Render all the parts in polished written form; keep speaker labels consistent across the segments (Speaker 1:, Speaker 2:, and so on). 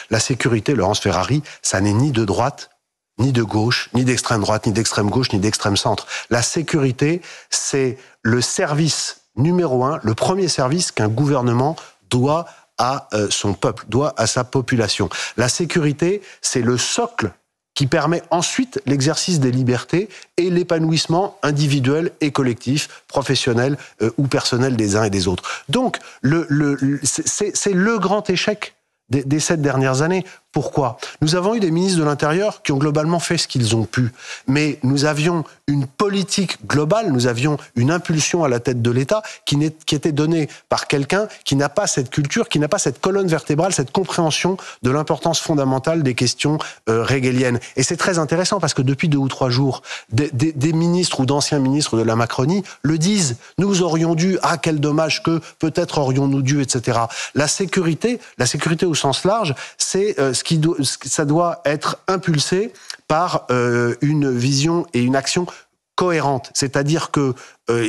Speaker 1: La sécurité, Laurence Ferrari, ça n'est ni de droite, ni de gauche, ni d'extrême droite, ni d'extrême gauche, ni d'extrême centre. La sécurité, c'est le service numéro 1, le premier service qu'un gouvernement doit à son peuple, doit à sa population. La sécurité, c'est le socle qui permet ensuite l'exercice des libertés et l'épanouissement individuel et collectif, professionnel ou personnel des uns et des autres. Donc, c'est le grand échec des 7 dernières années. Pourquoi ? Nous avons eu des ministres de l'Intérieur qui ont globalement fait ce qu'ils ont pu. Mais nous avions une politique globale, nous avions une impulsion à la tête de l'État qui était donnée par quelqu'un qui n'a pas cette culture, qui n'a pas cette colonne vertébrale, cette compréhension de l'importance fondamentale des questions régaliennes. Et c'est très intéressant parce que depuis 2 ou 3 jours, des ministres ou d'anciens ministres de la Macronie le disent. Nous aurions dû, quel dommage que, peut-être aurions-nous dû, etc. La sécurité au sens large, c'est ça doit être impulsé par une vision et une action cohérente. C'est-à-dire que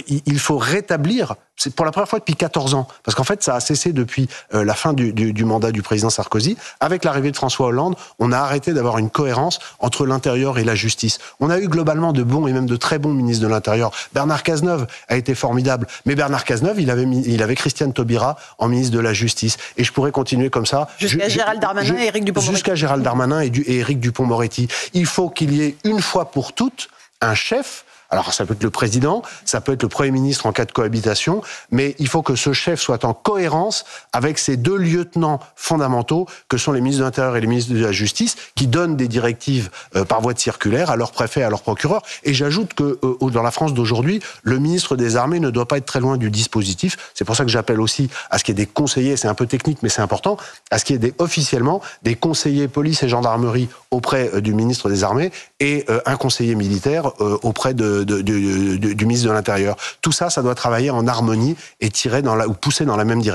Speaker 1: il faut rétablir, c'est pour la première fois depuis 14 ans, parce qu'en fait ça a cessé depuis la fin du mandat du président Sarkozy. Avec l'arrivée de François Hollande, on a arrêté d'avoir une cohérence entre l'intérieur et la justice. On a eu globalement de bons et même de très bons ministres de l'Intérieur. Bernard Cazeneuve a été formidable, mais Bernard Cazeneuve, il avait Christiane Taubira en ministre de la Justice. Et je pourrais continuer comme ça.
Speaker 2: Jusqu'à Gérald Darmanin et Éric Dupond-Moretti.
Speaker 1: Jusqu'à Gérald Darmanin et Éric Dupond-Moretti. Il faut qu'il y ait une fois pour toutes un chef. Alors ça peut être le président, ça peut être le Premier ministre en cas de cohabitation, mais il faut que ce chef soit en cohérence avec ces 2 lieutenants fondamentaux que sont les ministres de l'Intérieur et les ministres de la Justice, qui donnent des directives par voie de circulaire à leurs préfets, à leurs procureurs. Et j'ajoute que dans la France d'aujourd'hui, le ministre des Armées ne doit pas être très loin du dispositif. C'est pour ça que j'appelle aussi à ce qu'il y ait des conseillers, c'est un peu technique mais c'est important, à ce qu'il y ait officiellement des conseillers police et gendarmerie auprès du ministre des Armées et un conseiller militaire auprès du ministre de l'Intérieur. Tout ça, ça doit travailler en harmonie et tirer ou pousser dans la même direction.